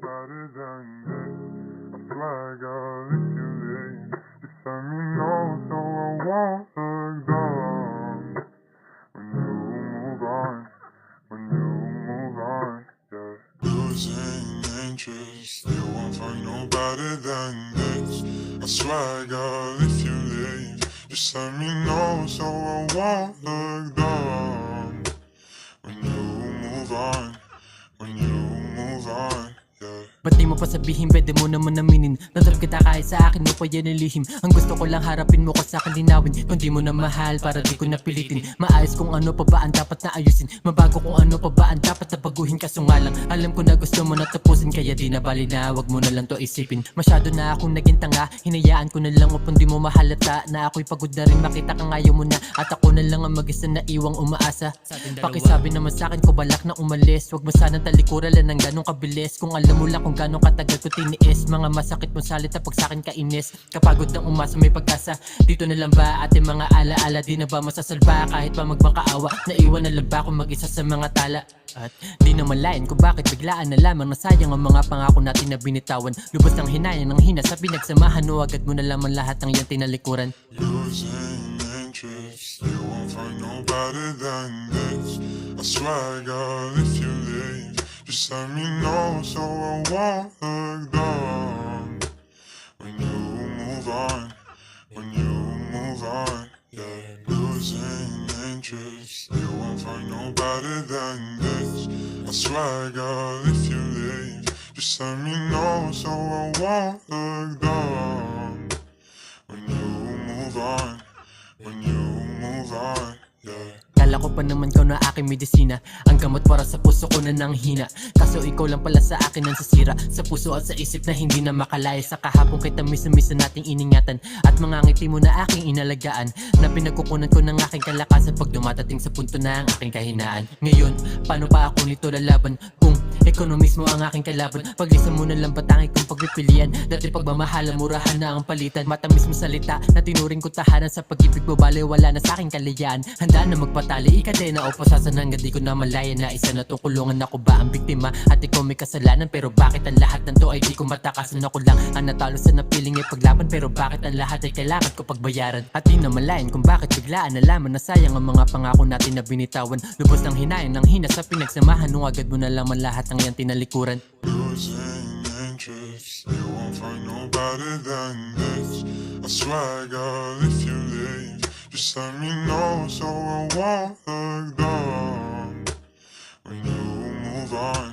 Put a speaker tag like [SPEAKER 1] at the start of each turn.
[SPEAKER 1] better than this. I swear I got if you leave. Just let me know so I won't look down. When you move on, when you move on, yeah. Losing interest, you won't find no better than this. I swear I got if you leave. Just let me know so I won't look down. When you move on, when you move on, yeah.
[SPEAKER 2] Ba't di mo pa sabihin, pwede mo naman aminin Nadrop kita kahit sa akin mo pa yan ilihim. Ang gusto ko lang harapin mo ka sa akin linawin. Kung di mo na mahal, para di ko napilitin. Maayos kung ano pa ba ang dapat na ayusin. Mabago kung ano pa ba ang dapat na baguhin. Kaso nga lang, alam ko na gusto mo na tapusin. Kaya di na bali na, wag mo na lang to isipin. Masyado na akong naging tanga, hinayaan ko na lang upang di mo mahalata na ako'y pagod na rin, makita kang ayaw mo na. At ako na lang ang mag-isa na iwang umaasa. Pakisabi naman sa akin ko balak na umalis. Wag mo sanang talikuran lang ng ganong kabilis. Kung alam mo lang kung gano'ng katagal ko tiniis mga masakit mong salita pag sa'kin kainis. Kapagod ng umasa may pag-asa. Dito na lang ba ating mga alaala? Di na ba masasalba kahit pa magmakaawa? Naiwan na lang ba kung mag-isa sa mga tala? At di na malayan kung bakit biglaan na lamang nasayang ang mga pangako natin na binitawan. Lubos ng hinayang ng hina sa pinagsamahan o agad mo na lamang lahat ng iyong tinalikuran.
[SPEAKER 1] Losing interest, you won't find no better than this. I swear I got if you leave. Just let me know so I won't look down. When you move on, when you move on, yeah. Losing interest, you won't find no better than this. I swear I got if you leave. Just let me know so I won't look down. When you move on, when you move on, yeah.
[SPEAKER 2] Kala ko pa naman kau na aking medisina. Ang gamot para sa puso ko na nang hina. Kaso ikaw lang pala sa akin ang sasira. Sa puso at sa isip na hindi na makalaya. Sa kahapon kay tamis na misa nating iningatan. At mga ngiti mo na aking inalagaan. Na pinagkukunan ko ng aking kalakasan pag dumatating sa punto na ang aking kahinaan. Ngayon, paano pa ako nito lalaban? Kung ekonomismo ang aking kalaban. Paglisan mo na lang batangi kong pagpipilian. Dati pagmamahalan, murahan na ang palitan. Matamis mo salita na tinuring ko tahanan. Sa pag-ibig mo bale, wala na sa aking kalayaan. Handa na magpatali, ikadena o pasasan hanggang di ko na malaya na isa na tungkulungan. Ako ba ang biktima at ikaw may kasalanan? Pero bakit ang lahat ng to ay di ko matakasan? Ako lang ang natalo sa napiling ay paglaban. Pero bakit ang lahat ay kailangan ko pagbayaran? At di na malayan kung bakit biglaan na lamang nasayang ang mga pangako natin na binitawan. Lubos ng hinayang ng hina sa pinagsamahan. Nung agad mo na lamang lahat ng iyang tinalikuran.
[SPEAKER 1] Losing interest, you won't find no better than this. I swear I got if you leave. Just let me know so I won't look down. When you move on,